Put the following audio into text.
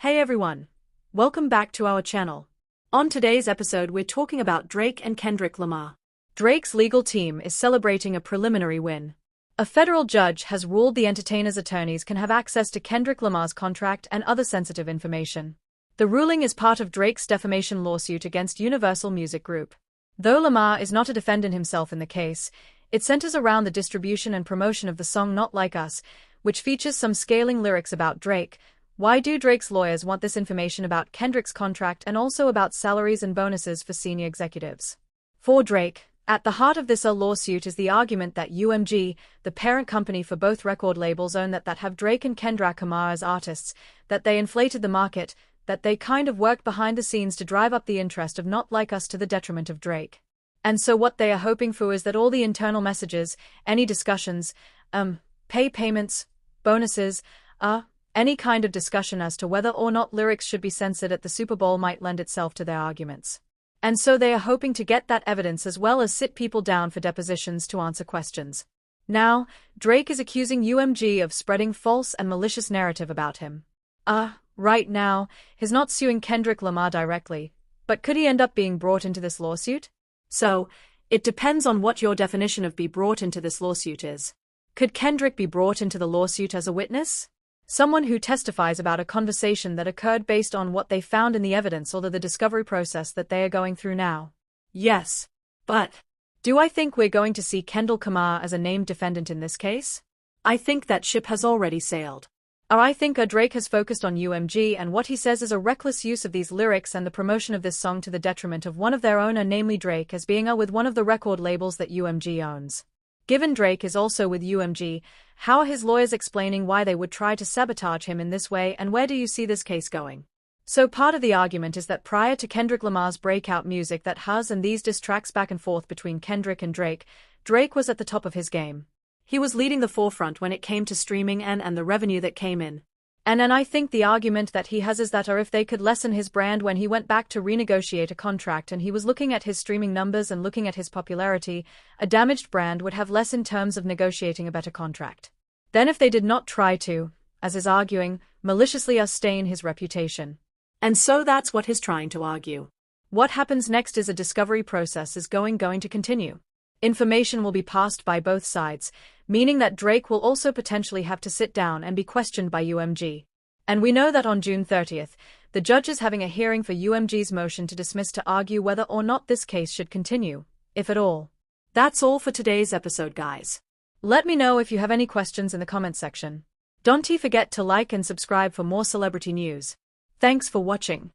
Hey everyone! Welcome back to our channel. On today's episode we're talking about Drake and Kendrick Lamar. Drake's legal team is celebrating a preliminary win. A federal judge has ruled the entertainer's attorneys can have access to Kendrick Lamar's contract and other sensitive information. The ruling is part of Drake's defamation lawsuit against Universal Music Group. Though Lamar is not a defendant himself in the case, it centers around the distribution and promotion of the song Not Like Us, which features some scathing lyrics about Drake. Why do Drake's lawyers want this information about Kendrick's contract and also about salaries and bonuses for senior executives? For Drake, at the heart of this lawsuit is the argument that UMG, the parent company for both record labels own that have Drake and Kendrick Lamar as artists, that they inflated the market, that they kind of worked behind the scenes to drive up the interest of Not Like Us to the detriment of Drake. And so what they are hoping for is that all the internal messages, any discussions, pay payments, bonuses, any kind of discussion as to whether or not lyrics should be censored at the Super Bowl might lend itself to their arguments. And so they are hoping to get that evidence as well as sit people down for depositions to answer questions. Now, Drake is accusing UMG of spreading false and malicious narrative about him. Right now, he's not suing Kendrick Lamar directly, but could he end up being brought into this lawsuit? So, it depends on what your definition of be brought into this lawsuit is. Could Kendrick be brought into the lawsuit as a witness? Someone who testifies about a conversation that occurred based on what they found in the evidence or the discovery process that they are going through now. Yes. But do I think we're going to see Kendrick Lamar as a named defendant in this case? I think that ship has already sailed. Or I think Drake has focused on UMG and what he says is a reckless use of these lyrics and the promotion of this song to the detriment of one of their own, namely Drake, as being with one of the record labels that UMG owns. Given Drake is also with UMG, how are his lawyers explaining why they would try to sabotage him in this way, and where do you see this case going? So part of the argument is that prior to Kendrick Lamar's breakout music that has and these diss tracks back and forth between Kendrick and Drake, Drake was at the top of his game. He was leading the forefront when it came to streaming and the revenue that came in. And I think the argument that he has is that if they could lessen his brand when he went back to renegotiate a contract and he was looking at his streaming numbers and looking at his popularity, a damaged brand would have less in terms of negotiating a better contract. Then if they did not try to, as is arguing, maliciously stain his reputation. And so that's what he's trying to argue. What happens next is a discovery process is going to continue. Information will be passed by both sides, meaning that Drake will also potentially have to sit down and be questioned by UMG. And we know that on June 30th, the judge is having a hearing for UMG's motion to dismiss to argue whether or not this case should continue, if at all. That's all for today's episode, guys. Let me know if you have any questions in the comment section. Don't forget to like and subscribe for more celebrity news. Thanks for watching.